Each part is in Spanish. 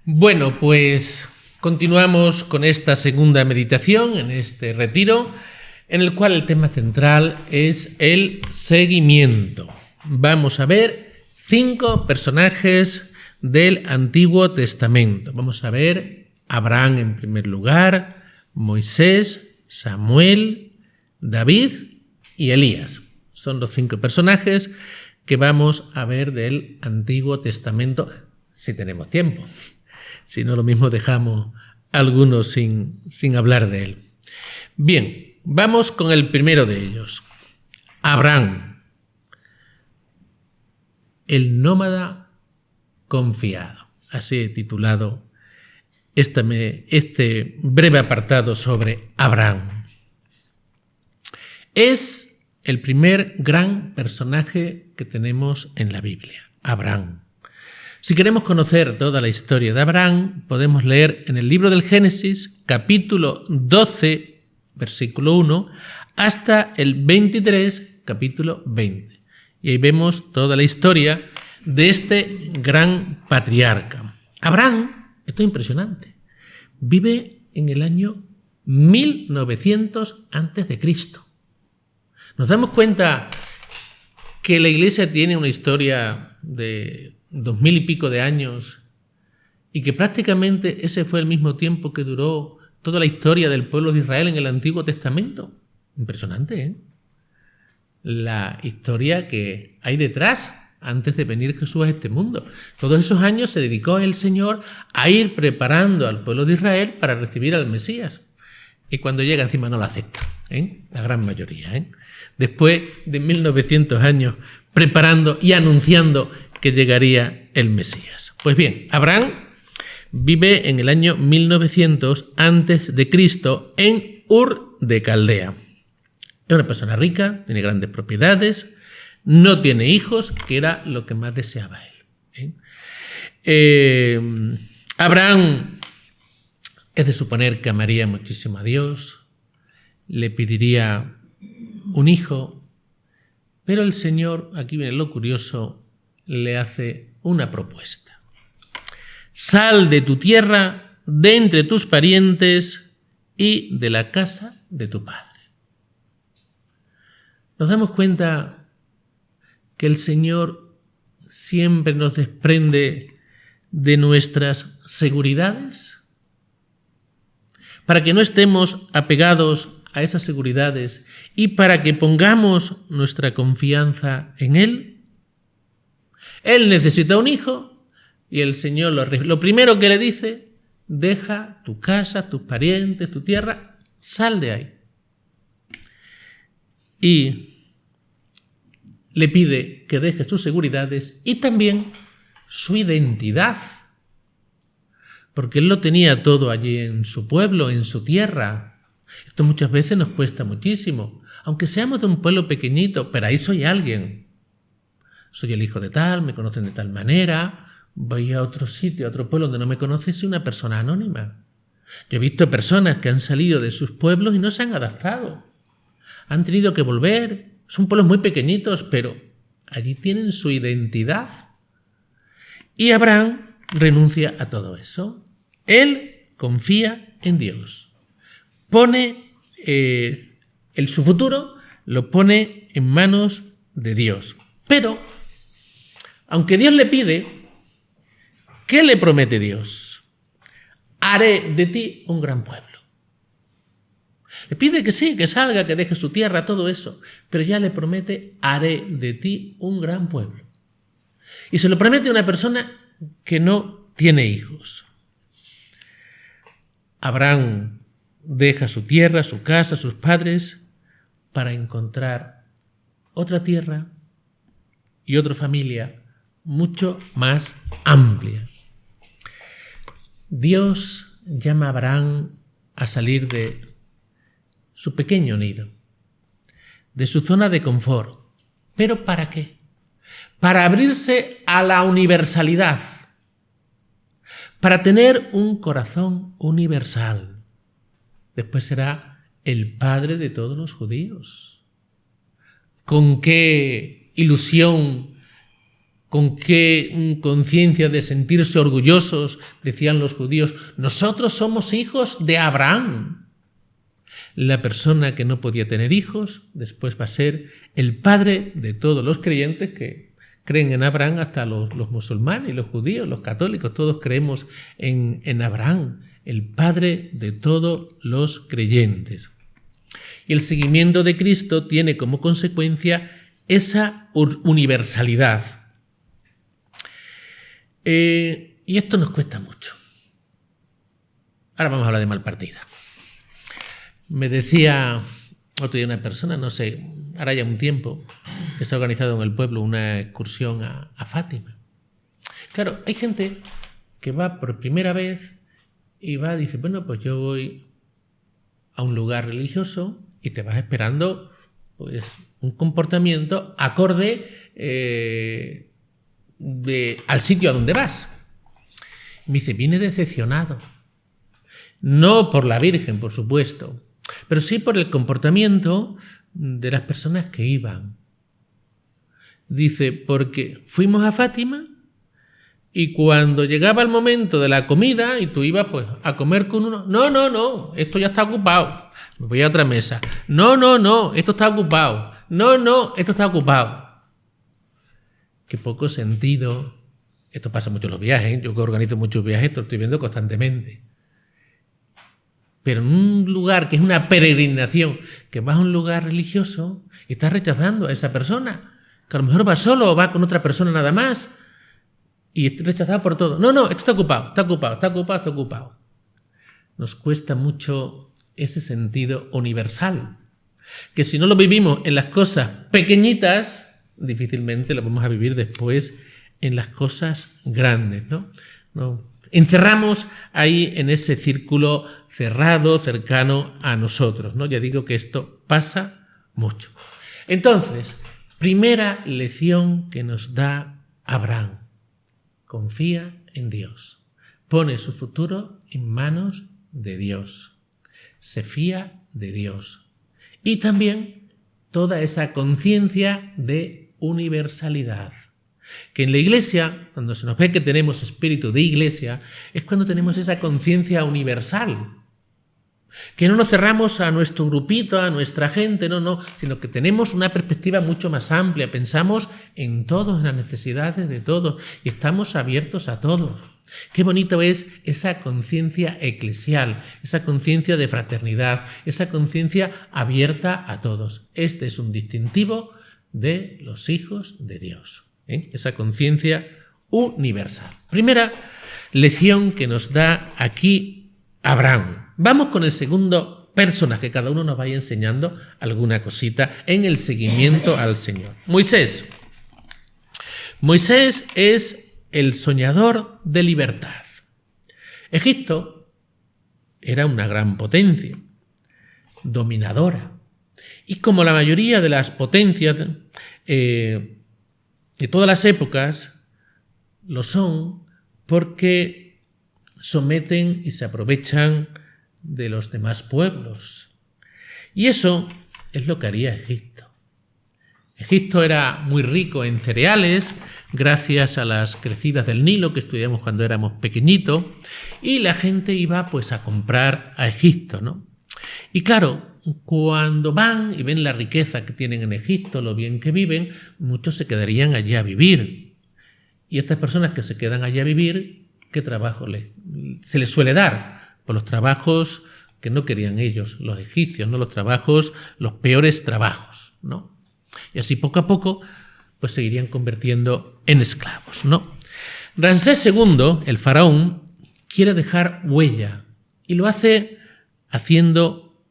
Bueno, pues continuamos con esta segunda meditación en este retiro, en el cual el tema central es el seguimiento. Vamos a ver 5 personajes del Antiguo Testamento. Vamos a ver Abraham en primer lugar, Moisés, Samuel, David y Elías. Son los 5 personajes que vamos a ver del Antiguo Testamento, si tenemos tiempo. Si no, lo mismo dejamos algunos sin hablar de él. Bien, vamos con el primero de ellos. Abraham, el nómada confiado. Así he titulado este breve apartado sobre Abraham. Es el primer gran personaje que tenemos en la Biblia, Abraham. Si queremos conocer toda la historia de Abraham, podemos leer en el libro del Génesis, capítulo 12, versículo 1, hasta el 23, capítulo 20. Y ahí vemos toda la historia de este gran patriarca. Abraham, esto es impresionante, vive en el año 1900 a.C. Nos damos cuenta que la Iglesia tiene una historia de 2000 y pico de años y que prácticamente ese fue el mismo tiempo que duró toda la historia del pueblo de Israel en el Antiguo Testamento. Impresionante, ¿eh? La historia que hay detrás antes de venir Jesús a este mundo. Todos esos años se dedicó el Señor a ir preparando al pueblo de Israel para recibir al Mesías. Y cuando llega encima no lo acepta, ¿eh? La gran mayoría, ¿eh? Después de 1900 años preparando y anunciando que llegaría el Mesías. Pues bien, Abraham vive en el año 1900 a.C. en Ur de Caldea. Es una persona rica, tiene grandes propiedades, no tiene hijos, que era lo que más deseaba él. Abraham es de suponer que amaría muchísimo a Dios, le pediría un hijo, pero el Señor, aquí viene lo curioso, le hace una propuesta. Sal de tu tierra, de entre tus parientes y de la casa de tu padre. Nos damos cuenta que el Señor siempre nos desprende de nuestras seguridades para que no estemos apegados a esas seguridades y para que pongamos nuestra confianza en Él. Él necesita un hijo y el Señor lo primero que le dice: deja tu casa, tus parientes, tu tierra, sal de ahí. Y le pide que deje sus seguridades y también su identidad, porque él lo tenía todo allí en su pueblo, en su tierra. Esto muchas veces nos cuesta muchísimo, aunque seamos de un pueblo pequeñito, pero ahí soy alguien. Soy el hijo de tal, me conocen de tal manera, voy a otro sitio, a otro pueblo donde no me conocen, soy una persona anónima. Yo he visto personas que han salido de sus pueblos y no se han adaptado. Han tenido que volver, son pueblos muy pequeñitos, pero allí tienen su identidad. Y Abraham renuncia a todo eso. Él confía en Dios. Pone su futuro, lo pone en manos de Dios. Pero, aunque Dios le pide, ¿qué le promete Dios? Haré de ti un gran pueblo. Le pide que sí, que salga, que deje su tierra, todo eso. Pero ya le promete: haré de ti un gran pueblo. Y se lo promete a una persona que no tiene hijos. Abraham deja su tierra, su casa, sus padres, para encontrar otra tierra y otra familia mucho más amplia. Dios llama a Abraham a salir de su pequeño nido, de su zona de confort. ¿Pero para qué? Para abrirse a la universalidad, para tener un corazón universal. Después será el padre de todos los judíos. ¿Con qué ilusión con qué conciencia de sentirse orgullosos, decían los judíos, nosotros somos hijos de Abraham. La persona que no podía tener hijos después va a ser el padre de todos los creyentes que creen en Abraham, hasta los musulmanes, los judíos, los católicos, todos creemos en Abraham, el padre de todos los creyentes. Y el seguimiento de Cristo tiene como consecuencia esa universalidad. Y esto nos cuesta mucho. Ahora vamos a hablar de Malpartida. Me decía otro día una persona, no sé, ahora ya un tiempo, que se ha organizado en el pueblo una excursión a Fátima. Claro, hay gente que va por primera vez y dice, bueno, pues yo voy a un lugar religioso y te vas esperando pues un comportamiento acorde al sitio a donde vas. Me dice, viene decepcionado. No por la Virgen, por supuesto, pero sí por el comportamiento de las personas que iban. Dice, porque fuimos a Fátima y cuando llegaba el momento de la comida y tú ibas pues a comer con uno, no, esto ya está ocupado, me voy a otra mesa, no, esto está ocupado, no, esto está ocupado. Qué poco sentido. Esto pasa mucho en los viajes, yo que organizo muchos viajes, esto lo estoy viendo constantemente. Pero en un lugar que es una peregrinación, que vas a un lugar religioso y estás rechazando a esa persona, que a lo mejor va solo o va con otra persona nada más, y es rechazado por todo. No, esto está ocupado. Nos cuesta mucho ese sentido universal, que si no lo vivimos en las cosas pequeñitas, difícilmente lo vamos a vivir después en las cosas grandes, ¿no? Encerramos ahí en ese círculo cerrado, cercano a nosotros, ¿no? Ya digo que esto pasa mucho. Entonces, primera lección que nos da Abraham. Confía en Dios. Pone su futuro en manos de Dios. Se fía de Dios. Y también toda esa conciencia de universalidad. Que en la Iglesia, cuando se nos ve que tenemos espíritu de Iglesia, es cuando tenemos esa conciencia universal. Que no nos cerramos a nuestro grupito, a nuestra gente, no, sino que tenemos una perspectiva mucho más amplia. Pensamos en todos, en las necesidades de todos y estamos abiertos a todos. Qué bonito es esa conciencia eclesial, esa conciencia de fraternidad, esa conciencia abierta a todos. Este es un distintivo de los hijos de Dios. Esa conciencia universal. Primera lección que nos da aquí Abraham. Vamos con el segundo personaje, cada uno nos vaya enseñando alguna cosita en el seguimiento al Señor. Moisés. Moisés es el soñador de libertad. Egipto era una gran potencia, dominadora, y como la mayoría de las potencias de todas las épocas lo son porque someten y se aprovechan de los demás pueblos. Y eso es lo que haría Egipto. Egipto era muy rico en cereales, gracias a las crecidas del Nilo que estudiamos cuando éramos pequeñitos, y la gente iba pues a comprar a Egipto, ¿no? Y claro, cuando van y ven la riqueza que tienen en Egipto, lo bien que viven, muchos se quedarían allí a vivir. Y estas personas que se quedan allí a vivir, ¿qué trabajo se les suele dar? Pues los trabajos que no querían ellos, los egipcios, ¿no? Los peores trabajos, ¿no? Y así poco a poco pues se irían convirtiendo en esclavos, ¿no? Ramsés II, el faraón, quiere dejar huella y lo hace haciendo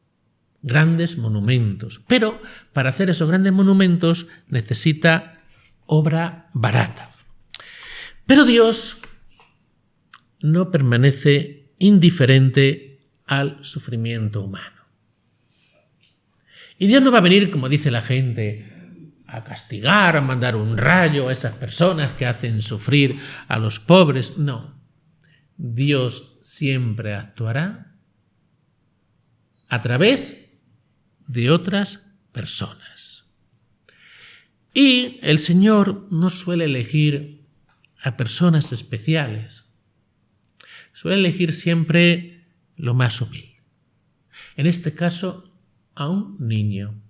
grandes monumentos. Pero para hacer esos grandes monumentos necesita obra barata. Pero Dios no permanece indiferente al sufrimiento humano. Y Dios no va a venir, como dice la gente, a castigar, a mandar un rayo a esas personas que hacen sufrir a los pobres. No. Dios siempre actuará a través de otras personas. Y el Señor no suele elegir a personas especiales, suele elegir siempre lo más humilde. En este caso, a un niño,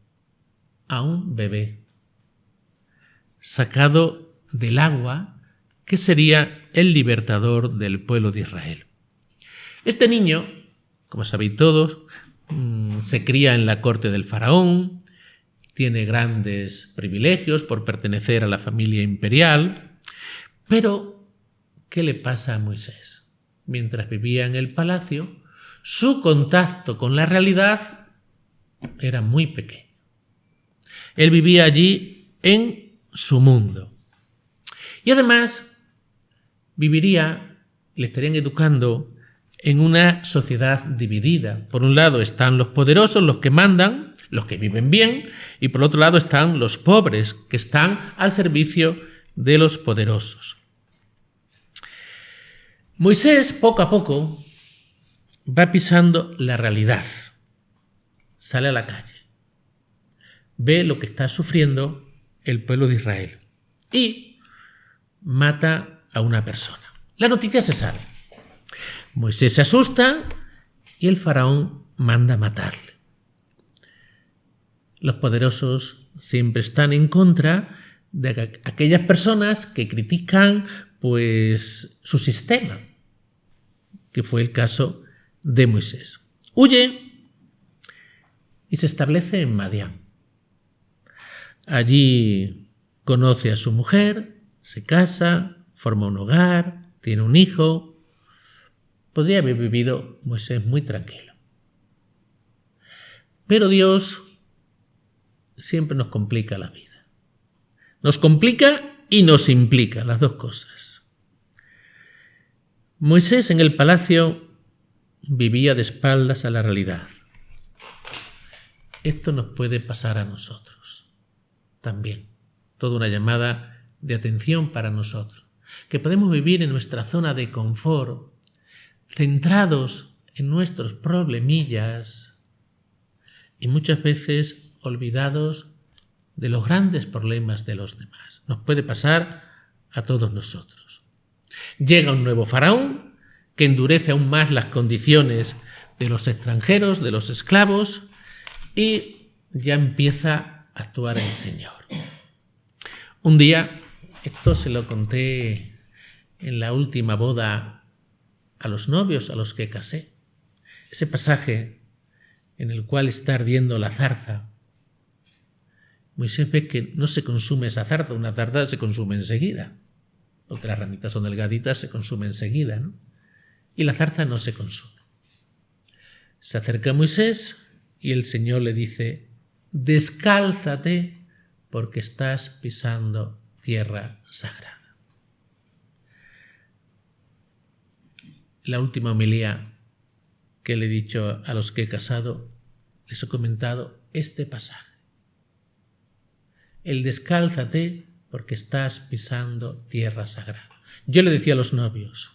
a un bebé, sacado del agua, que sería el libertador del pueblo de Israel. Este niño, como sabéis todos, se cría en la corte del faraón, tiene grandes privilegios por pertenecer a la familia imperial, pero ¿qué le pasa a Moisés? Mientras vivía en el palacio, su contacto con la realidad era muy pequeño. Él vivía allí en su mundo. Y además le estarían educando en una sociedad dividida. Por un lado están los poderosos, los que mandan, los que viven bien, y por otro lado están los pobres, que están al servicio de los poderosos. Moisés, poco a poco, va pisando la realidad. Sale a la calle. Ve lo que está sufriendo el pueblo de Israel y mata a una persona. La noticia se sabe. Moisés se asusta y el faraón manda matarle. Los poderosos siempre están en contra de aquellas personas que critican su sistema, que fue el caso de Moisés. Huye y se establece en Madián. Allí conoce a su mujer, se casa, forma un hogar, tiene un hijo. Podría haber vivido Moisés muy tranquilo. Pero Dios siempre nos complica la vida. Nos complica y nos implica, las dos cosas. Moisés en el palacio vivía de espaldas a la realidad. Esto nos puede pasar a nosotros también. Toda una llamada de atención para nosotros. Que podemos vivir en nuestra zona de confort, centrados en nuestros problemillas y muchas veces olvidados de los grandes problemas de los demás. Nos puede pasar a todos nosotros. Llega un nuevo faraón que endurece aún más las condiciones de los extranjeros, de los esclavos, y ya empieza a actuar el Señor. Un día, esto se lo conté en la última boda a los novios a los que casé. Ese pasaje en el cual está ardiendo la zarza. Moisés ve que no se consume esa zarza, una zarza se consume enseguida, porque las ramitas son delgaditas, se consume enseguida, ¿no? Y la zarza no se consume. Se acerca a Moisés y el Señor le dice: descálzate porque estás pisando tierra sagrada. La última homilía que le he dicho a los que he casado, les he comentado este pasaje. El descálzate porque estás pisando tierra sagrada. Yo le decía a los novios,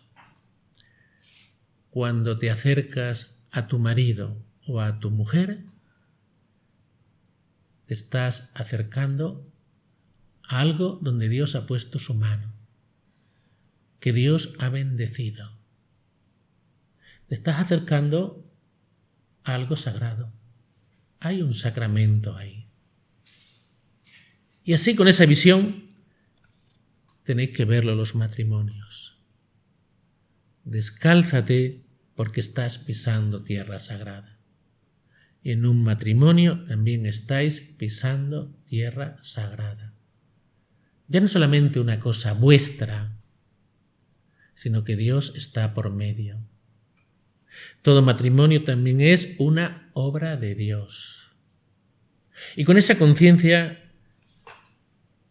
cuando te acercas a tu marido o a tu mujer, te estás acercando a algo donde Dios ha puesto su mano, que Dios ha bendecido. Te estás acercando a algo sagrado. Hay un sacramento ahí. Y así, con esa visión, tenéis que verlo los matrimonios. Descálzate porque estás pisando tierra sagrada. Y en un matrimonio también estáis pisando tierra sagrada. Ya no solamente una cosa vuestra, sino que Dios está por medio. Todo matrimonio también es una obra de Dios. Y con esa conciencia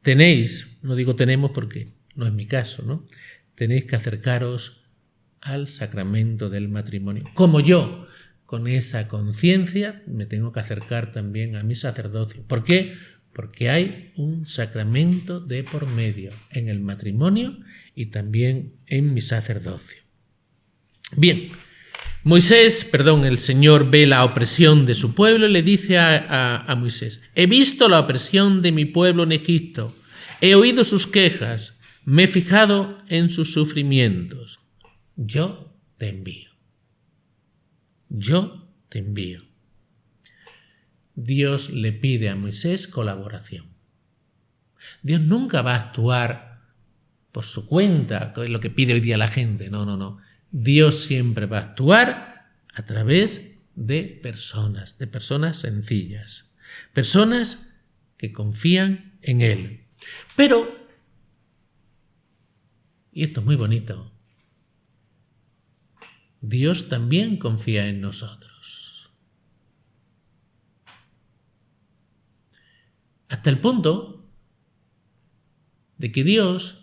tenéis, no digo tenemos porque no es mi caso, ¿no? Tenéis que acercaros al sacramento del matrimonio. Como yo, con esa conciencia, me tengo que acercar también a mi sacerdocio. ¿Por qué? Porque hay un sacramento de por medio en el matrimonio y también en mi sacerdocio. Bien, el Señor ve la opresión de su pueblo y le dice a Moisés: he visto la opresión de mi pueblo en Egipto, he oído sus quejas, Me he fijado en sus sufrimientos. Yo te envío. Yo te envío. Dios le pide a Moisés colaboración. Dios nunca va a actuar por su cuenta, que es lo que pide hoy día la gente. No. Dios siempre va a actuar a través de personas sencillas, personas que confían en Él. Pero, y esto es muy bonito, Dios también confía en nosotros. Hasta el punto de que Dios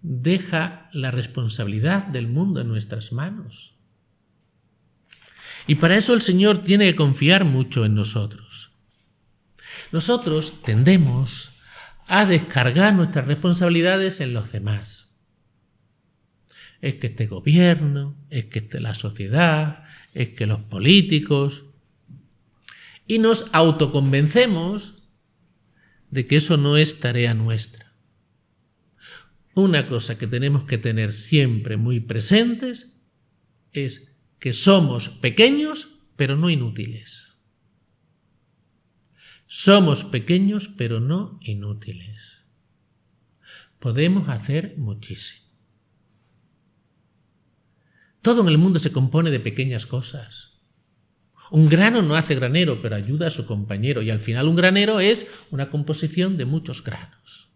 deja la responsabilidad del mundo en nuestras manos. Y para eso el Señor tiene que confiar mucho en nosotros. Nosotros tendemos a descargar nuestras responsabilidades en los demás. Es que este gobierno, es que la sociedad, es que los políticos. Y nos autoconvencemos de que eso no es tarea nuestra. Una cosa que tenemos que tener siempre muy presentes es que somos pequeños, pero no inútiles. Somos pequeños, pero no inútiles. Podemos hacer muchísimo. Todo en el mundo se compone de pequeñas cosas. Un grano no hace granero, pero ayuda a su compañero. Y al final un granero es una composición de muchos granos.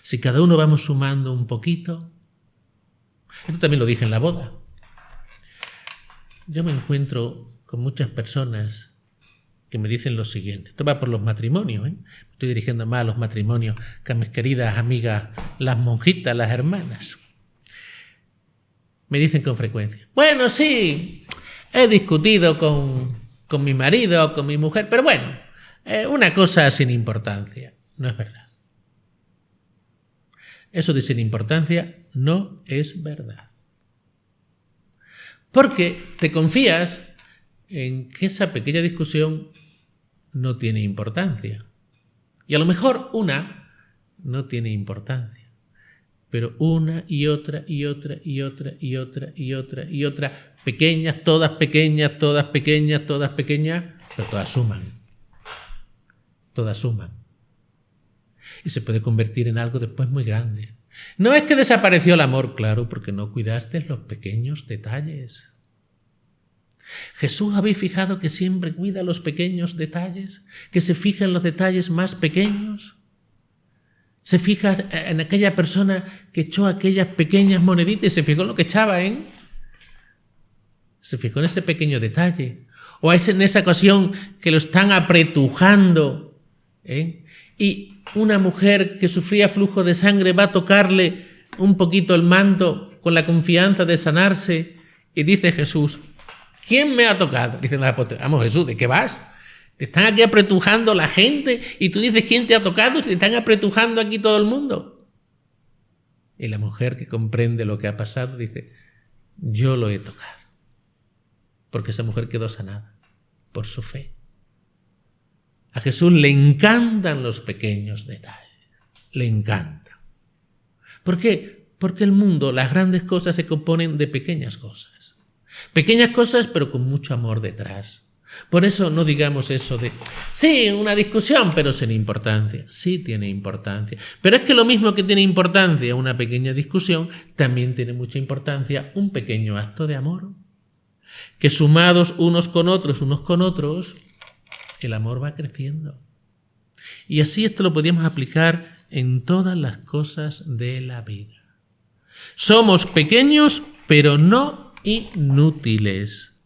Si cada uno vamos sumando un poquito. Esto también lo dije en la boda. Yo me encuentro con muchas personas que me dicen lo siguiente. Esto va por los matrimonios, Me estoy dirigiendo más a los matrimonios que a mis queridas amigas, las monjitas, las hermanas. Me dicen con frecuencia, bueno, sí, he discutido con mi marido o con mi mujer, pero bueno, una cosa sin importancia. No es verdad. Eso de sin importancia no es verdad. Porque te confías en que esa pequeña discusión no tiene importancia. Y a lo mejor una no tiene importancia. Pero una y otra y otra y otra y otra y otra y otra, pequeñas, todas pequeñas, todas pequeñas, todas pequeñas, pero todas suman. Todas suman. Y se puede convertir en algo después muy grande. No es que desapareció el amor, claro, porque no cuidaste los pequeños detalles. Jesús, ¿habéis fijado que siempre cuida los pequeños detalles? ¿Que se fija en los detalles más pequeños? ¿Se fija en aquella persona que echó aquellas pequeñas moneditas y se fijó en lo que echaba, Se fijó en ese pequeño detalle. O es en esa ocasión que lo están apretujando, y una mujer que sufría flujo de sangre va a tocarle un poquito el manto con la confianza de sanarse y dice Jesús, ¿quién me ha tocado? Dicen los apóstoles, vamos Jesús, ¿de qué vas? Te están aquí apretujando la gente y tú dices ¿quién te ha tocado? Te están apretujando aquí todo el mundo. Y la mujer que comprende lo que ha pasado dice, yo lo he tocado. Porque esa mujer quedó sanada por su fe. A Jesús le encantan los pequeños detalles. Le encanta. ¿Por qué? Porque el mundo, las grandes cosas se componen de pequeñas cosas. Pequeñas cosas, pero con mucho amor detrás. Por eso no digamos eso de, sí, una discusión, pero sin importancia. Sí tiene importancia. Pero es que lo mismo que tiene importancia una pequeña discusión, también tiene mucha importancia un pequeño acto de amor. Que sumados unos con otros, el amor va creciendo. Y así esto lo podríamos aplicar en todas las cosas de la vida. Somos pequeños, pero no inútiles.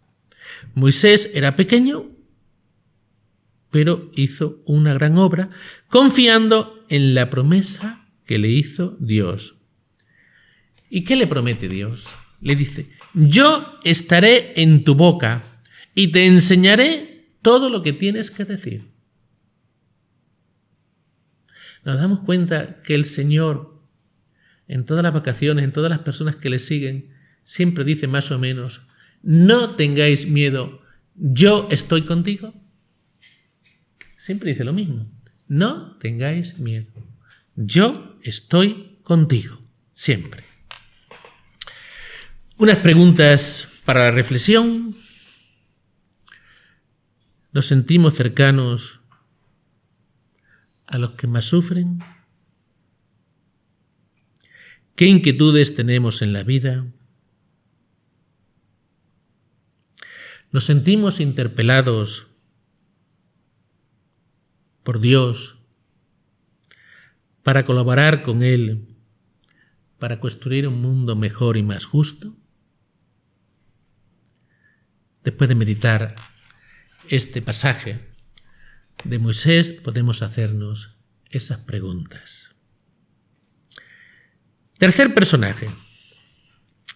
Moisés era pequeño, pero hizo una gran obra, confiando en la promesa que le hizo Dios. ¿Y qué le promete Dios? Le dice, yo estaré en tu boca y te enseñaré todo lo que tienes que decir. Nos damos cuenta que el Señor, en todas las vacaciones, en todas las personas que le siguen, siempre dice más o menos, no tengáis miedo, yo estoy contigo. Siempre dice lo mismo, no tengáis miedo, Yo estoy contigo, siempre. Unas preguntas para la reflexión. ¿Nos sentimos cercanos a los que más sufren? ¿Qué inquietudes tenemos en la vida? ¿Nos sentimos interpelados por Dios para colaborar con Él para construir un mundo mejor y más justo? Después de meditar este pasaje de Moisés, podemos hacernos esas preguntas. Tercer personaje,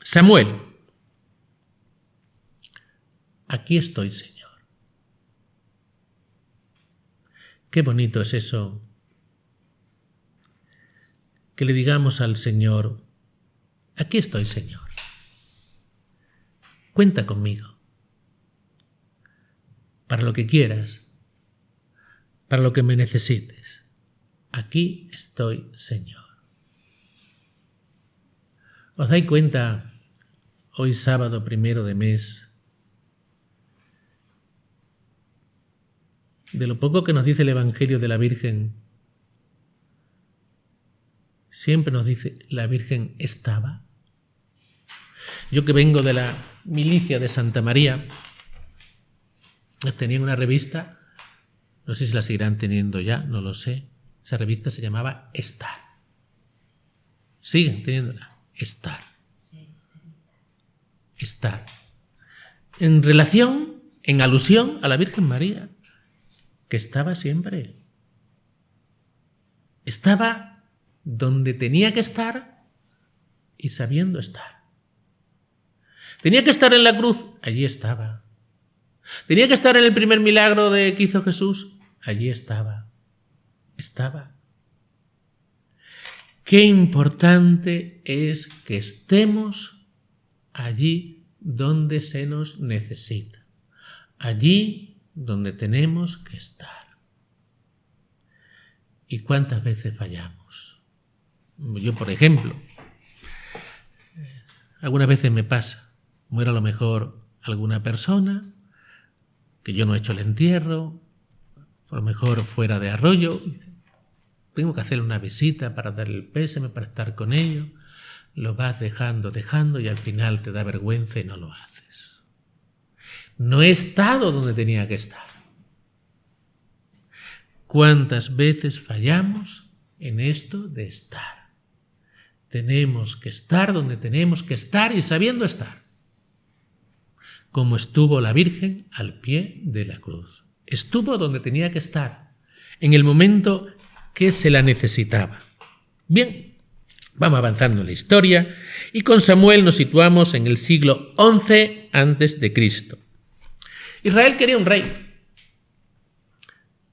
Samuel. Aquí estoy, Señor. Qué bonito es eso, que le digamos al Señor, aquí estoy, Señor. Cuenta conmigo, para lo que quieras, para lo que me necesites. Aquí estoy, Señor. ¿Os dais cuenta, hoy sábado 1 de mes, de lo poco que nos dice el Evangelio de la Virgen? Siempre nos dice, la Virgen estaba. Yo que vengo de la milicia de Santa María, tenía una revista, no sé si la seguirán teniendo ya, no lo sé. Esa revista se llamaba Estar. Siguen teniéndola. Estar. Estar. En relación, en alusión a la Virgen María, que estaba siempre. Estaba donde tenía que estar y sabiendo estar. Tenía que estar en la cruz, allí estaba. Tenía que estar en el primer milagro que hizo Jesús, allí estaba. Estaba. Qué importante es que estemos allí donde se nos necesita, allí donde tenemos que estar. ¿Y cuántas veces fallamos? Yo, por ejemplo, algunas veces me pasa, muere a lo mejor alguna persona, que yo no he hecho el entierro, a lo mejor fuera de Arroyo, tengo que hacerle una visita para darle el pésame, para estar con ellos, lo vas dejando y al final te da vergüenza y no lo haces. No he estado donde tenía que estar. ¿Cuántas veces fallamos en esto de estar? Tenemos que estar donde tenemos que estar y sabiendo estar. Como estuvo la Virgen al pie de la cruz. Estuvo donde tenía que estar, en el momento que se la necesitaba. Bien, vamos avanzando en la historia y con Samuel nos situamos en el siglo XI a.C. Israel quería un rey.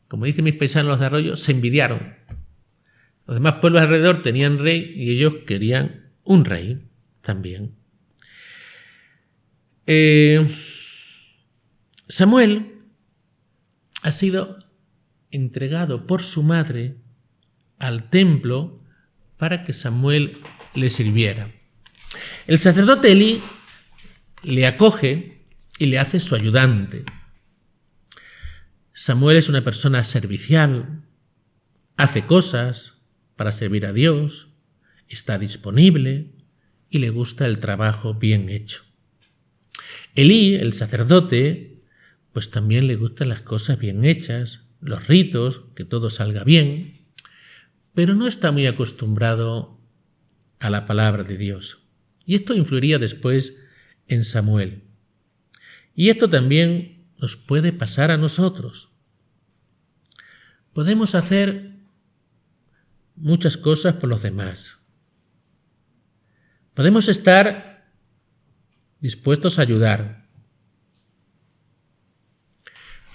Como dicen mis paisanos de Arroyo, se envidiaron. Los demás pueblos alrededor tenían rey y ellos querían un rey también. Samuel ha sido entregado por su madre al templo para que Samuel le sirviera. El sacerdote Elí le acoge y le hace su ayudante. Samuel es una persona servicial, hace cosas para servir a Dios, está disponible y le gusta el trabajo bien hecho. Elí, el sacerdote, pues también le gustan las cosas bien hechas, los ritos, que todo salga bien, pero no está muy acostumbrado a la palabra de Dios. Y esto influiría después en Samuel. Y esto también nos puede pasar a nosotros. Podemos hacer muchas cosas por los demás. Podemos estar dispuestos a ayudar.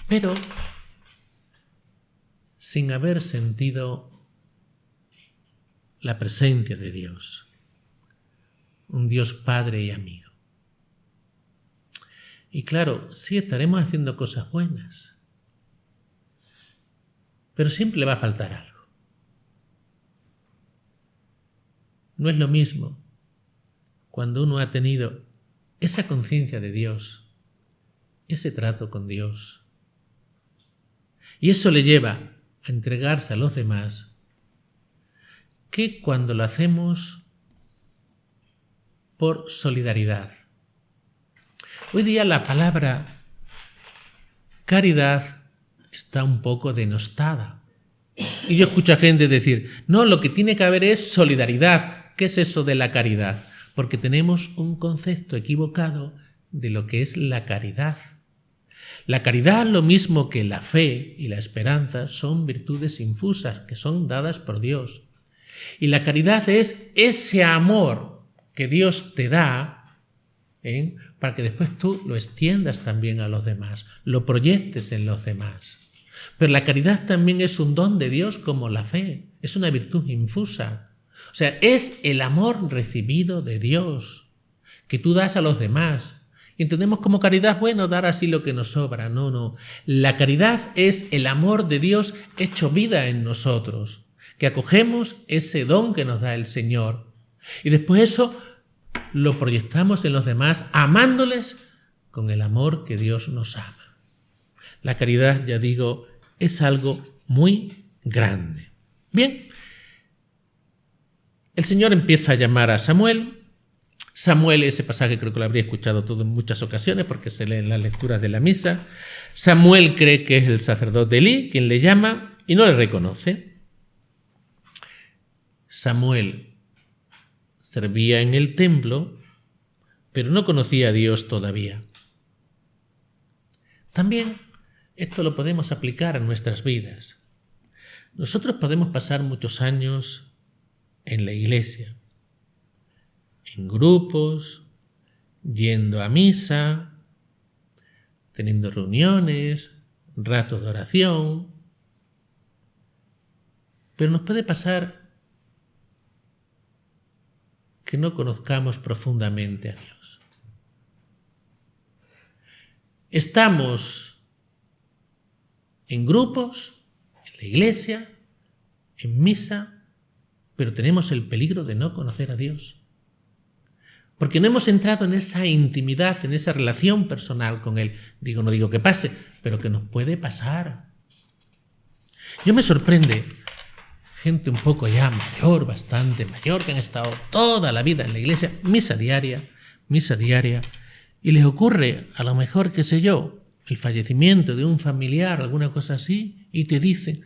Pero sin haber sentido la presencia de Dios, un Dios Padre y amigo. Y claro, sí estaremos haciendo cosas buenas, pero siempre le va a faltar algo. No es lo mismo cuando uno ha tenido esa conciencia de Dios, ese trato con Dios, y eso le lleva a entregarse a los demás, que cuando lo hacemos por solidaridad. Hoy día la palabra caridad está un poco denostada. Y yo escucho a gente decir, no, lo que tiene que haber es solidaridad. ¿Qué es eso de la caridad? Porque tenemos un concepto equivocado de lo que es la caridad. La caridad, lo mismo que la fe y la esperanza, son virtudes infusas que son dadas por Dios. Y la caridad es ese amor que Dios te da, para que después tú lo extiendas también a los demás, lo proyectes en los demás. Pero la caridad también es un don de Dios como la fe, es una virtud infusa. O sea, es el amor recibido de Dios que tú das a los demás. Y entendemos como caridad, bueno, dar así lo que nos sobra. No, no. La caridad es el amor de Dios hecho vida en nosotros, que acogemos ese don que nos da el Señor. Y después eso lo proyectamos en los demás, amándoles con el amor que Dios nos ama. La caridad, ya digo, es algo muy grande. Bien, el Señor empieza a llamar a Samuel. Samuel, ese pasaje creo que lo habría escuchado todo en muchas ocasiones porque se lee en las lecturas de la misa. Samuel cree que es el sacerdote Elí quien le llama y no le reconoce. Samuel servía en el templo, pero no conocía a Dios todavía. También esto lo podemos aplicar a nuestras vidas. Nosotros podemos pasar muchos años en la iglesia, en grupos, yendo a misa, teniendo reuniones, ratos de oración, pero nos puede pasar que no conozcamos profundamente a Dios. Estamos en grupos, en la iglesia, en misa, pero tenemos el peligro de no conocer a Dios. Porque no hemos entrado en esa intimidad, en esa relación personal con Él. No digo que pase, pero que nos puede pasar. Yo me sorprende gente un poco ya mayor, bastante mayor, que han estado toda la vida en la iglesia, misa diaria, y les ocurre, a lo mejor, qué sé yo, el fallecimiento de un familiar, alguna cosa así, y te dicen,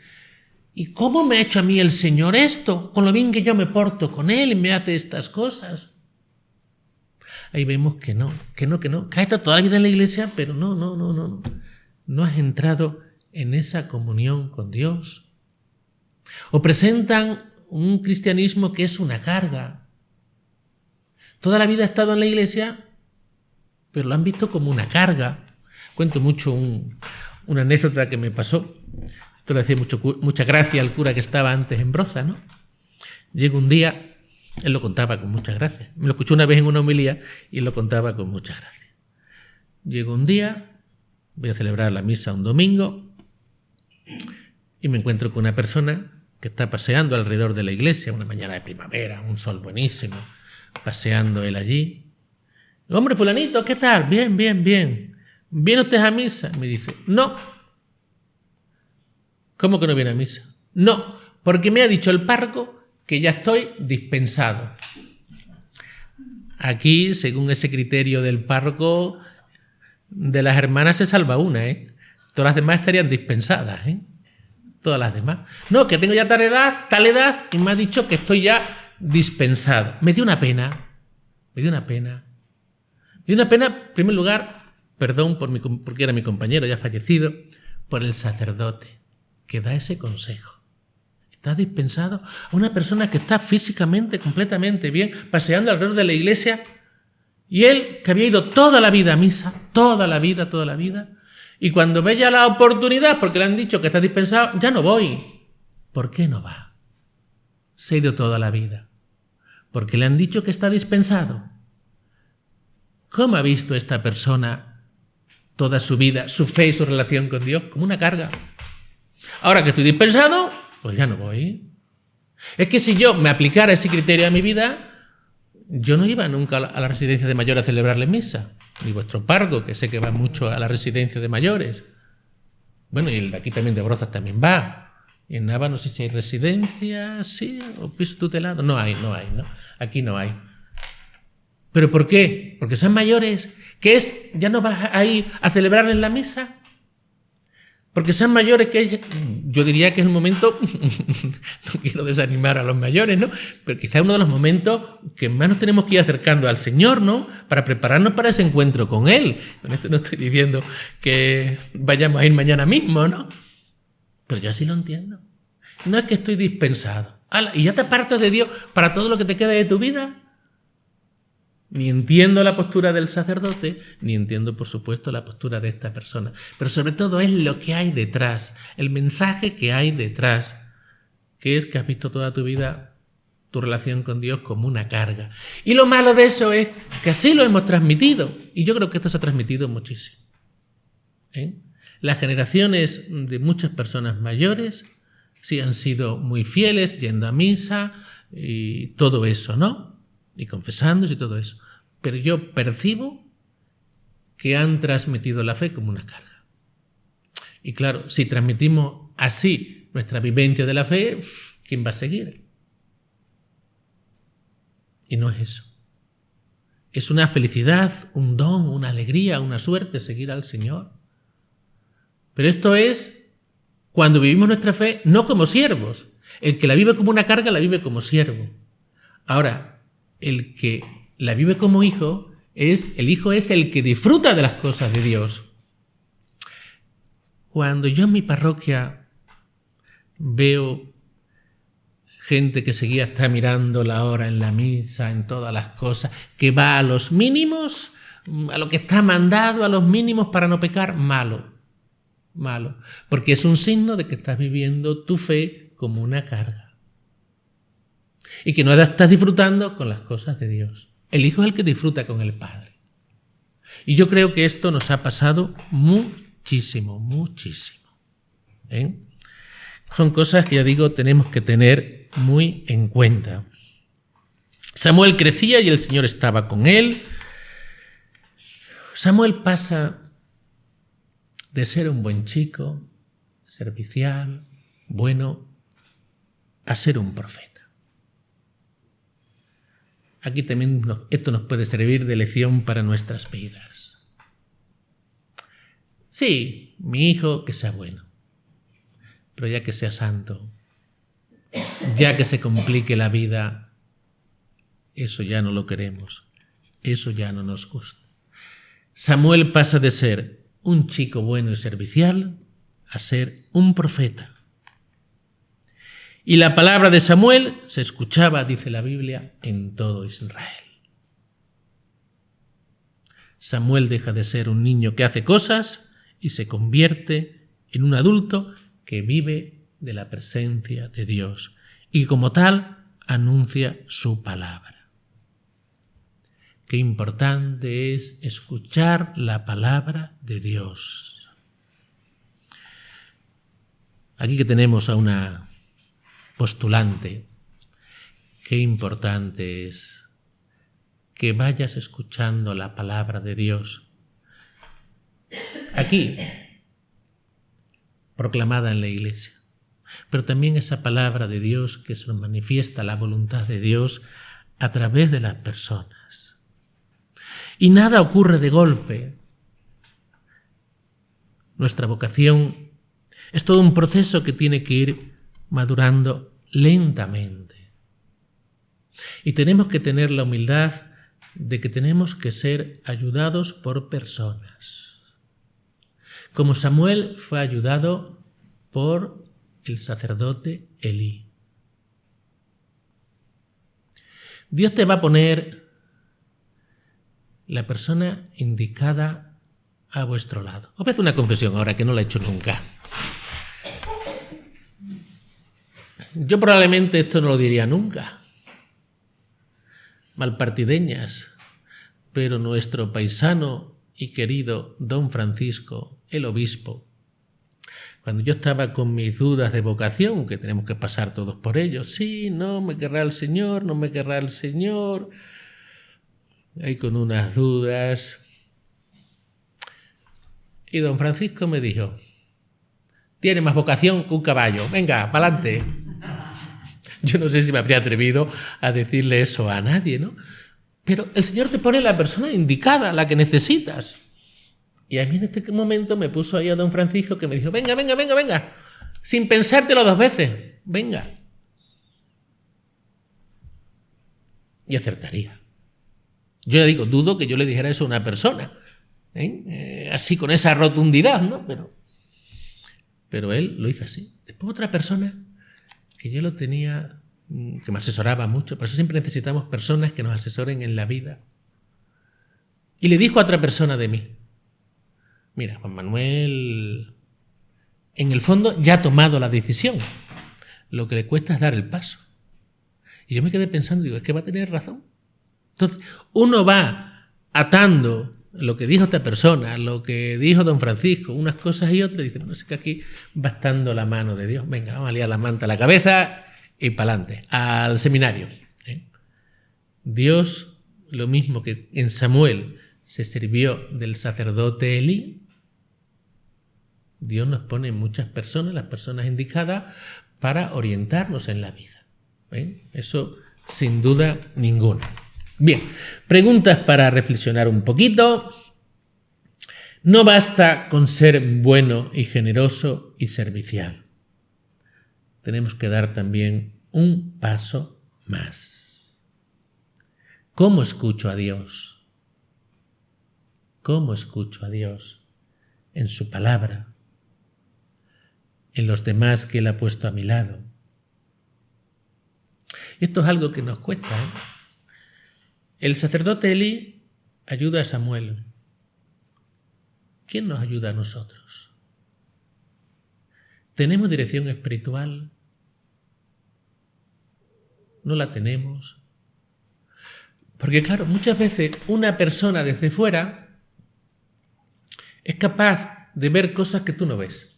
¿y cómo me ha hecho a mí el Señor esto? Con lo bien que yo me porto con Él y me hace estas cosas. Ahí vemos que no, que ha estado toda la vida en la iglesia, pero no has entrado en esa comunión con Dios. O presentan un cristianismo que es una carga. Toda la vida ha estado en la iglesia, pero lo han visto como una carga. Cuento mucho una anécdota que me pasó. Esto le hacía mucha gracia al cura que estaba antes en Broza, ¿no? Llegó un día, él lo contaba con mucha gracia. Me lo escuchó una vez en una homilía y lo contaba con mucha gracia. Llegó un día, voy a celebrar la misa un domingo, y me encuentro con una persona que está paseando alrededor de la iglesia, una mañana de primavera, un sol buenísimo, paseando él allí. Hombre, fulanito, ¿qué tal? Bien. ¿Viene usted a misa? Me dice, no. ¿Cómo que no viene a misa? No, porque me ha dicho el párroco que ya estoy dispensado. Aquí, según ese criterio del párroco, de las hermanas se salva una, Todas las demás estarían dispensadas, Todas las demás. No, que tengo ya tal edad, y me ha dicho que estoy ya dispensado. Me dio una pena. En primer lugar, perdón porque era mi compañero ya fallecido, por el sacerdote que da ese consejo. Está dispensado a una persona que está físicamente completamente bien, paseando alrededor de la iglesia, y él, que había ido toda la vida a misa, toda la vida, y cuando ve ya la oportunidad, porque le han dicho que está dispensado, ya no voy. ¿Por qué no va? Se ha ido toda la vida. Porque le han dicho que está dispensado. ¿Cómo ha visto esta persona toda su vida, su fe y su relación con Dios? Como una carga. Ahora que estoy dispensado, pues ya no voy. Es que si yo me aplicara ese criterio a mi vida, yo no iba nunca a la residencia de mayores a celebrarle misa. Ni vuestro párroco, que sé que va mucho a la residencia de mayores. Bueno, y el de aquí también de Brozas también va. Y en Nava no sé si hay residencia, sí, o piso tutelado. No hay, ¿no? Aquí no hay. ¿Pero por qué? Porque son mayores. ¿Qué es? ¿Ya no vas a ir a celebrarles la misa? Porque sean mayores, que yo diría que es el momento, no quiero desanimar a los mayores, ¿no? Pero quizá uno de los momentos que más nos tenemos que ir acercando al Señor, ¿no? Para prepararnos para ese encuentro con Él. Con esto no estoy diciendo que vayamos a ir mañana mismo, ¿no? Pero yo así lo entiendo. No es que estoy dispensado. ¡Hala! ¿Y ya te apartas de Dios para todo lo que te queda de tu vida? Ni entiendo la postura del sacerdote, ni entiendo, por supuesto, la postura de esta persona. Pero sobre todo es lo que hay detrás, el mensaje que hay detrás, que es que has visto toda tu vida tu relación con Dios como una carga. Y lo malo de eso es que así lo hemos transmitido. Y yo creo que esto se ha transmitido muchísimo. Las generaciones de muchas personas mayores sí han sido muy fieles, yendo a misa y todo eso, ¿no? Y confesándose y todo eso. Pero yo percibo que han transmitido la fe como una carga. Y claro, si transmitimos así nuestra vivencia de la fe, ¿quién va a seguir? Y no es eso. Es una felicidad, un don, una alegría, una suerte seguir al Señor. Pero esto es cuando vivimos nuestra fe no como siervos. El que la vive como una carga la vive como siervo. Ahora, el que la vive como hijo, el hijo es el que disfruta de las cosas de Dios. Cuando yo en mi parroquia veo gente que seguía está mirando la hora en la misa, en todas las cosas, que va a los mínimos, a lo que está mandado, a los mínimos para no pecar, malo. Porque es un signo de que estás viviendo tu fe como una carga. Y que no estás disfrutando con las cosas de Dios. El Hijo es el que disfruta con el Padre. Y yo creo que esto nos ha pasado muchísimo. Son cosas que, ya digo, tenemos que tener muy en cuenta. Samuel crecía y el Señor estaba con él. Samuel pasa de ser un buen chico, servicial, bueno, a ser un profeta. Aquí también esto nos puede servir de lección para nuestras vidas. Sí, mi hijo que sea bueno, pero ya que sea santo, ya que se complique la vida, eso ya no lo queremos, eso ya no nos gusta. Samuel pasa de ser un chico bueno y servicial a ser un profeta. Y la palabra de Samuel se escuchaba, dice la Biblia, en todo Israel. Samuel deja de ser un niño que hace cosas y se convierte en un adulto que vive de la presencia de Dios y como tal anuncia su palabra. Qué importante es escuchar la palabra de Dios. Aquí que tenemos a una postulante, qué importante es que vayas escuchando la palabra de Dios. Aquí, proclamada en la Iglesia, pero también esa palabra de Dios que se manifiesta la voluntad de Dios a través de las personas. Y nada ocurre de golpe. Nuestra vocación es todo un proceso que tiene que ir madurando lentamente. Y tenemos que tener la humildad de que tenemos que ser ayudados por personas. Como Samuel fue ayudado por el sacerdote Elí. Dios te va a poner la persona indicada a vuestro lado. Os voy a hacer una confesión ahora que no la he hecho nunca. Yo probablemente esto no lo diría nunca. Malpartideñas, pero nuestro paisano y querido don Francisco, el obispo, Cuando yo estaba con mis dudas de vocación, que tenemos que pasar todos por ello, sí, no, me querrá el Señor, no me querrá el Señor, ahí con unas dudas. Y don Francisco me dijo, tiene más vocación que un caballo, venga, pa'lante. Yo no sé si me habría atrevido a decirle eso a nadie, ¿no? Pero el Señor te pone la persona indicada, la que necesitas. Y a mí en este momento me puso ahí a don Francisco que me dijo, venga, venga, venga, venga, sin pensártelo 2 veces, venga. Y acertaría. Yo ya digo, dudo que yo le dijera eso a una persona, así con esa rotundidad, ¿no? Pero él lo hizo así. Después otra persona que yo lo tenía, que me asesoraba mucho, por eso siempre necesitamos personas que nos asesoren en la vida. Y le dijo a otra persona de mí, mira, Juan Manuel, en el fondo ya ha tomado la decisión, lo que le cuesta es dar el paso. Y yo me quedé pensando, digo, es que va a tener razón. Entonces, uno va atando lo que dijo esta persona, lo que dijo don Francisco, unas cosas y otras, y dice, bueno, es que aquí va estando la mano de Dios. Venga, vamos a liar la manta a la cabeza y para adelante, al seminario. Dios, lo mismo que en Samuel se sirvió del sacerdote Elí, Dios nos pone muchas personas, las personas indicadas, para orientarnos en la vida. Eso sin duda ninguna. Bien, preguntas para reflexionar un poquito. No basta con ser bueno y generoso y servicial. Tenemos que dar también un paso más. ¿Cómo escucho a Dios? ¿Cómo escucho a Dios? En su palabra, en los demás que Él ha puesto a mi lado. Y esto es algo que nos cuesta, El sacerdote Elí ayuda a Samuel. ¿Quién nos ayuda a nosotros? ¿Tenemos dirección espiritual? ¿No la tenemos? Porque claro, muchas veces una persona desde fuera es capaz de ver cosas que tú no ves.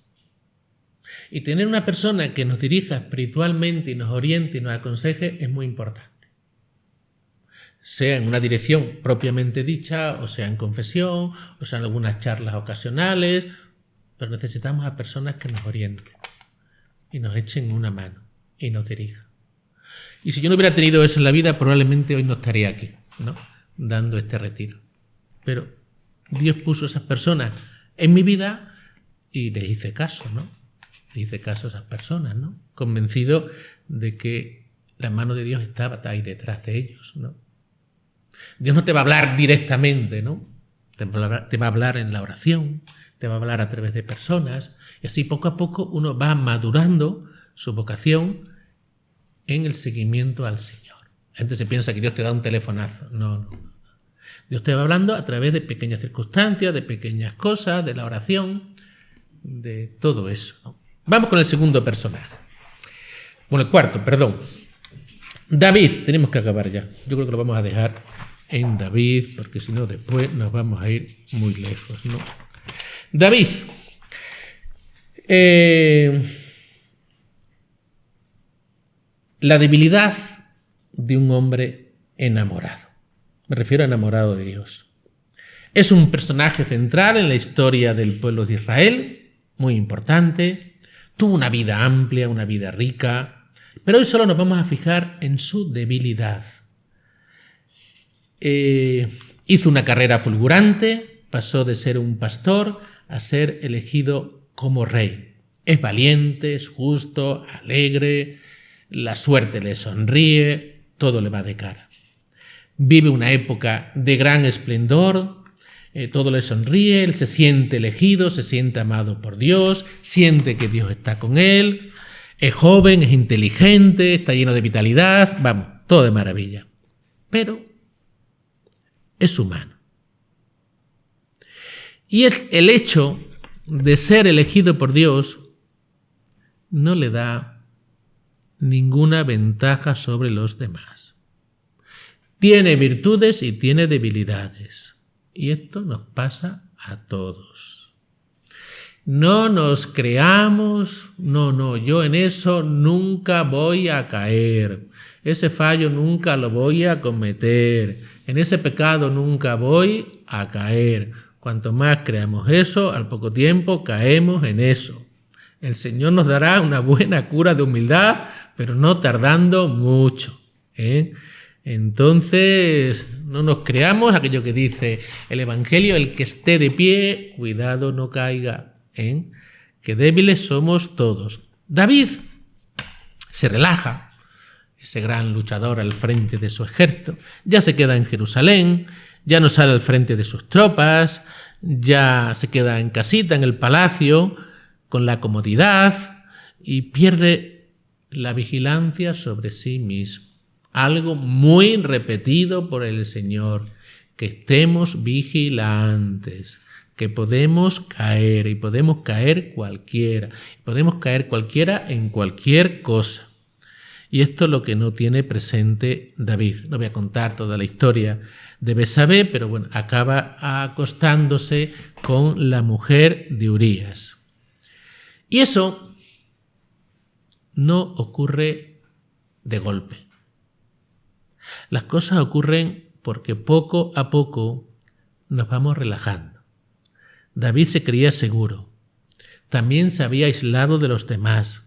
Y tener una persona que nos dirija espiritualmente y nos oriente y nos aconseje es muy importante. Sea en una dirección propiamente dicha, o sea en confesión, o sea en algunas charlas ocasionales, pero necesitamos a personas que nos orienten y nos echen una mano y nos dirijan. Y si yo no hubiera tenido eso en la vida, probablemente hoy no estaría aquí, ¿no? Dando este retiro. Pero Dios puso esas personas en mi vida y les hice caso, ¿no? Le hice caso a esas personas, ¿no? Convencido de que la mano de Dios estaba ahí detrás de ellos, ¿no? Dios no te va a hablar directamente, ¿no? Te va a hablar en la oración, te va a hablar a través de personas, y así poco a poco uno va madurando su vocación en el seguimiento al Señor. La gente se piensa que Dios te da un telefonazo. No. Dios te va hablando a través de pequeñas circunstancias, de pequeñas cosas, de la oración, de todo eso, ¿no? Vamos con el segundo personaje. Bueno, el cuarto, perdón. David, tenemos que acabar ya. Yo creo que lo vamos a dejar en David, porque si no después nos vamos a ir muy lejos, ¿no? David. La debilidad de un hombre enamorado. Me refiero a enamorado de Dios. Es un personaje central en la historia del pueblo de Israel, muy importante. Tuvo una vida amplia, una vida rica, pero hoy solo nos vamos a fijar en su debilidad. Hizo una carrera fulgurante, pasó de ser un pastor a ser elegido como rey. Es valiente, es justo, alegre, la suerte le sonríe, todo le va de cara. Vive una época de gran esplendor, todo le sonríe, él se siente elegido, se siente amado por Dios, siente que Dios está con él, es joven, es inteligente, está lleno de vitalidad, vamos, todo de maravilla. Pero es humano. Y el hecho de ser elegido por Dios no le da ninguna ventaja sobre los demás. Tiene virtudes y tiene debilidades. Y esto nos pasa a todos. No nos creamos, no, yo en eso nunca voy a caer. Ese fallo nunca lo voy a cometer. En ese pecado nunca voy a caer. Cuanto más creamos eso, al poco tiempo caemos en eso. El Señor nos dará una buena cura de humildad, pero no tardando mucho, ¿eh? Entonces, no nos creamos aquello que dice el Evangelio, el que esté de pie, cuidado no caiga, ¿eh? Que débiles somos todos. David se relaja, ese gran luchador al frente de su ejército, ya se queda en Jerusalén, ya no sale al frente de sus tropas, ya se queda en casita, en el palacio, con la comodidad, y pierde la vigilancia sobre sí mismo. Algo muy repetido por el Señor, que estemos vigilantes, que podemos caer, y podemos caer cualquiera, en cualquier cosa. Y esto es lo que no tiene presente David. No voy a contar toda la historia de Betsabé, pero bueno, acaba acostándose con la mujer de Urías. Y eso no ocurre de golpe. Las cosas ocurren porque poco a poco nos vamos relajando. David se creía seguro. También se había aislado de los demás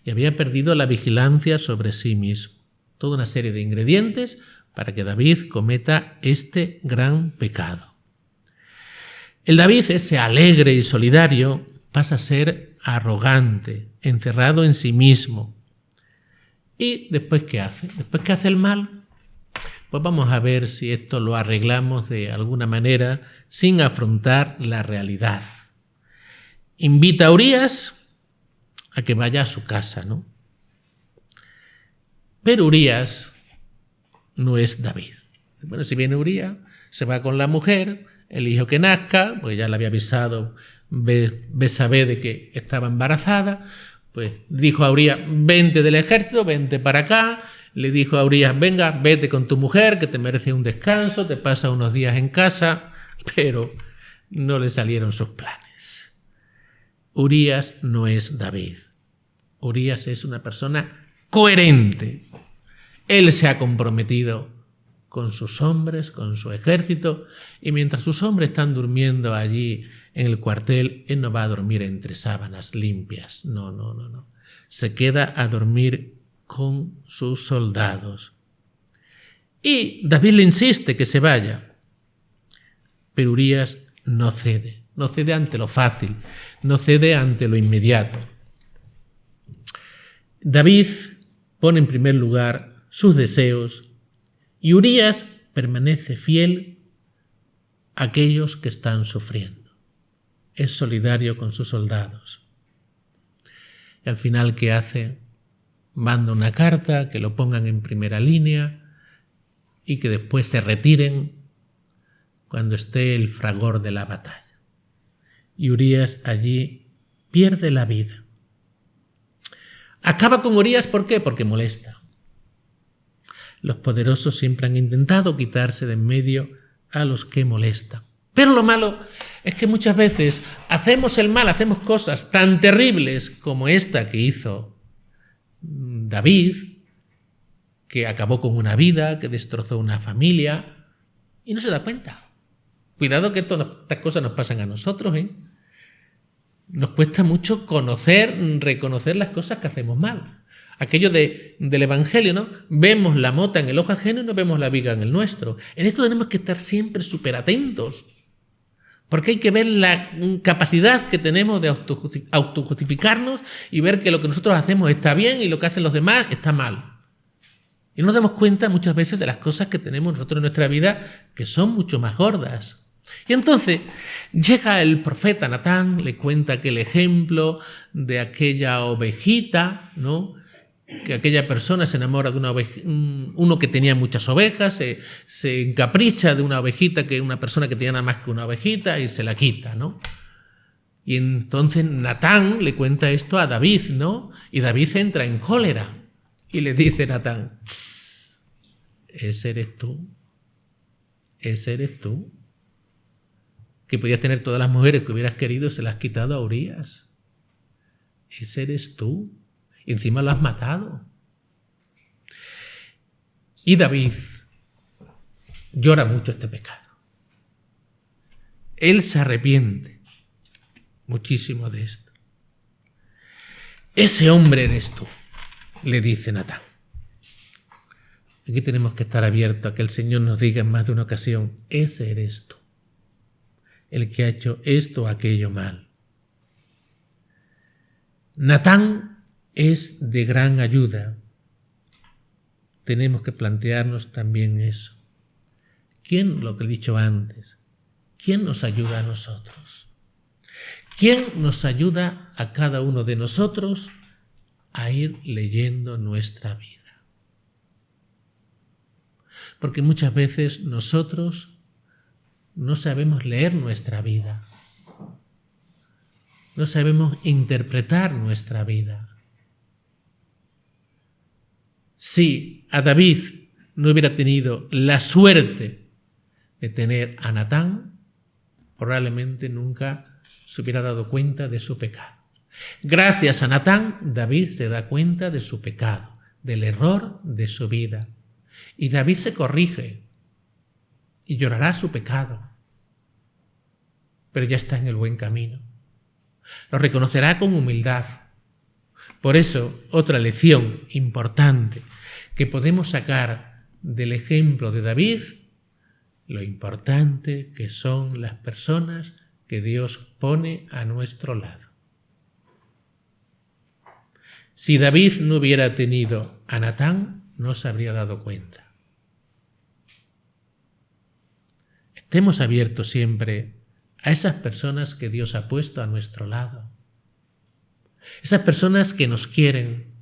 y había perdido la vigilancia sobre sí mismo. Toda una serie de ingredientes para que David cometa este gran pecado. El David, ese alegre y solidario, pasa a ser arrogante, encerrado en sí mismo. ¿Y después qué hace? ¿Después qué hace el mal? Pues vamos a ver si esto lo arreglamos de alguna manera sin afrontar la realidad. Invita a Urías a que vaya a su casa, ¿no? Pero Urías no es David. Bueno, si viene Urías, se va con la mujer, el hijo que nazca, pues ya le había avisado Betsabé de que estaba embarazada, pues dijo a Urías, vente del ejército, vente para acá. Le dijo a Urías, venga, vete con tu mujer, que te merece un descanso, te pasa unos días en casa, pero no le salieron sus planes. Urías no es David. Urías es una persona coherente. Él se ha comprometido con sus hombres, con su ejército, y mientras sus hombres están durmiendo allí en el cuartel, él no va a dormir entre sábanas limpias. No. Se queda a dormir con sus soldados. Y David le insiste que se vaya. Pero Urías no cede ante lo fácil, no cede ante lo inmediato. David pone en primer lugar sus deseos y Urías permanece fiel a aquellos que están sufriendo. Es solidario con sus soldados. Y al final, ¿qué hace? Manda una carta, que lo pongan en primera línea y que después se retiren cuando esté el fragor de la batalla. Y Urías allí pierde la vida. Acaba con Urías, ¿por qué? Porque molesta. Los poderosos siempre han intentado quitarse de en medio a los que molestan. Pero lo malo es que muchas veces hacemos el mal, hacemos cosas tan terribles como esta que hizo David, que acabó con una vida, que destrozó una familia, y no se da cuenta. Cuidado que todas estas cosas nos pasan a nosotros, ¿eh? Nos cuesta mucho reconocer las cosas que hacemos mal. Aquello del Evangelio, ¿no? Vemos la mota en el ojo ajeno y no vemos la viga en el nuestro. En esto tenemos que estar siempre súper atentos, porque hay que ver la capacidad que tenemos de autojustificarnos y ver que lo que nosotros hacemos está bien y lo que hacen los demás está mal. Y no nos damos cuenta muchas veces de las cosas que tenemos nosotros en nuestra vida que son mucho más gordas. Y entonces llega el profeta Natán, le cuenta aquel ejemplo de aquella ovejita, ¿no? Que aquella persona se enamora de una uno que tenía muchas ovejas, se encapricha de una ovejita, que una persona que tenía nada más que una ovejita, y se la quita, ¿no? Y entonces Natán le cuenta esto a David, ¿no? Y David entra en cólera y le dice Natán, ese eres tú, que que podías tener todas las mujeres que hubieras querido, se las has quitado a Urías. Ese eres tú. Y encima lo has matado. Y David llora mucho este pecado. Él se arrepiente muchísimo de esto. Ese hombre eres tú, le dice Natán. Aquí tenemos que estar abiertos a que el Señor nos diga en más de una ocasión, ese eres tú, el que ha hecho esto o aquello mal. Natán es de gran ayuda. Tenemos que plantearnos también eso. ¿Quién, lo que he dicho antes, quién nos ayuda a nosotros? ¿Quién nos ayuda a cada uno de nosotros a ir leyendo nuestra vida? Porque muchas veces nosotros no sabemos leer nuestra vida. No sabemos interpretar nuestra vida. Si a David no hubiera tenido la suerte de tener a Natán, probablemente nunca se hubiera dado cuenta de su pecado. Gracias a Natán, David se da cuenta de su pecado, del error de su vida. Y David se corrige y llorará su pecado, pero ya está en el buen camino. Lo reconocerá con humildad. Por eso, otra lección importante que podemos sacar del ejemplo de David, lo importante que son las personas que Dios pone a nuestro lado. Si David no hubiera tenido a Natán, no se habría dado cuenta. Estemos abiertos siempre a esas personas que Dios ha puesto a nuestro lado. Esas personas que nos quieren,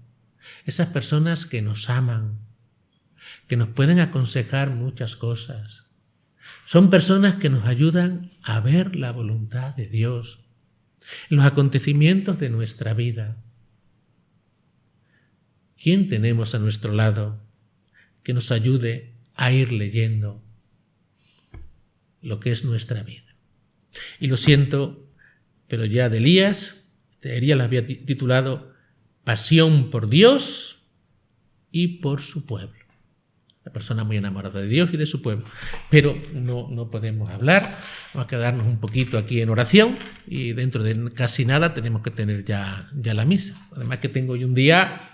esas personas que nos aman, que nos pueden aconsejar muchas cosas. Son personas que nos ayudan a ver la voluntad de Dios en los acontecimientos de nuestra vida. ¿Quién tenemos a nuestro lado que nos ayude a ir leyendo lo que es nuestra vida? Y lo siento, pero ya de Elías la había titulado Pasión por Dios y por su pueblo. La persona muy enamorada de Dios y de su pueblo. Pero no podemos hablar, vamos a quedarnos un poquito aquí en oración y dentro de casi nada tenemos que tener ya la misa. Además que tengo hoy un día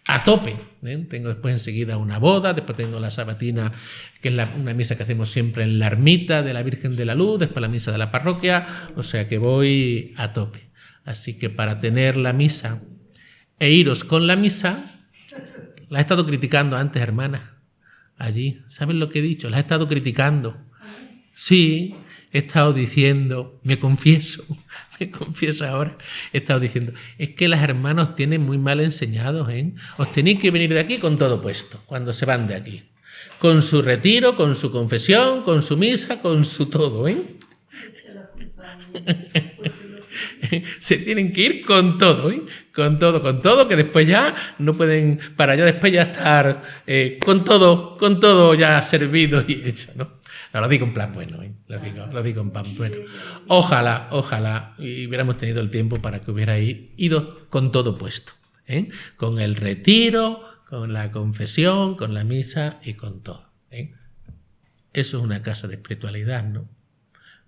a tope, ¿eh? Tengo después enseguida una boda, después tengo la sabatina, que es una misa que hacemos siempre en la ermita de la Virgen de la Luz, después la misa de la parroquia, o sea que voy a tope. Así que para tener la misa e iros con la misa, la he estado criticando antes, hermanas, allí. ¿Saben lo que he dicho? La he estado criticando. Sí, he estado diciendo, me confieso ahora, he estado diciendo, es que las hermanas os tienen muy mal enseñados, ¿eh? Os tenéis que venir de aquí con todo puesto, cuando se van de aquí. Con su retiro, con su confesión, con su misa, con su todo, ¿eh? Se tienen que ir con todo, ¿eh? Con todo, que después ya no pueden, para ya después ya estar con todo ya servido y hecho, ¿no? No, lo digo en plan bueno, ¿eh? Lo digo en plan bueno. Ojalá y hubiéramos tenido el tiempo para que hubierais ido con todo puesto, ¿eh? Con el retiro, con la confesión, con la misa y con todo, ¿eh? Eso es una casa de espiritualidad, ¿no?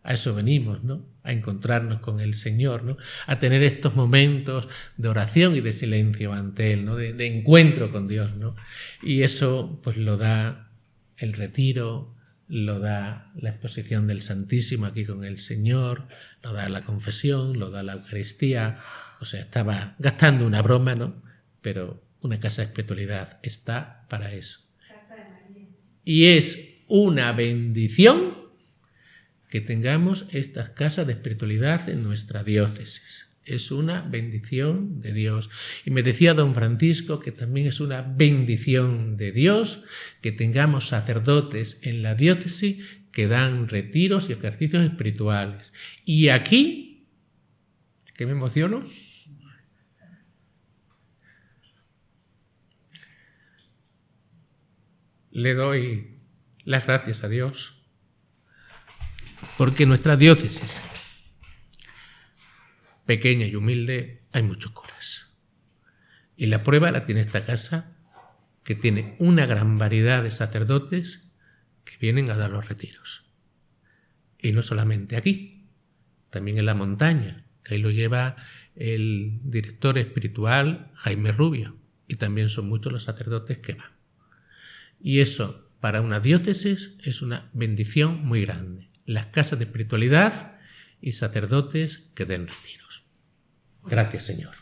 A eso venimos, ¿no? A encontrarnos con el Señor, ¿no? A tener estos momentos de oración y de silencio ante Él, ¿no? De encuentro con Dios, ¿no? Y eso pues lo da el retiro, lo da la exposición del Santísimo aquí con el Señor, lo da la confesión, lo da la Eucaristía. O sea, estaba gastando una broma, ¿no? Pero una casa de espiritualidad está para eso. Casa de María. Y es una bendición que tengamos estas casas de espiritualidad en nuestra diócesis. Es una bendición de Dios. Y me decía don Francisco que también es una bendición de Dios que tengamos sacerdotes en la diócesis que dan retiros y ejercicios espirituales. Y aquí, que me emociono, le doy las gracias a Dios porque en nuestra diócesis, pequeña y humilde, hay muchos curas. Y la prueba la tiene esta casa, que tiene una gran variedad de sacerdotes que vienen a dar los retiros. Y no solamente aquí, también en la montaña, que ahí lo lleva el director espiritual Jaime Rubio, y también son muchos los sacerdotes que van. Y eso, para una diócesis, es una bendición muy grande. Las casas de espiritualidad y sacerdotes que den retiros. Gracias, Señor.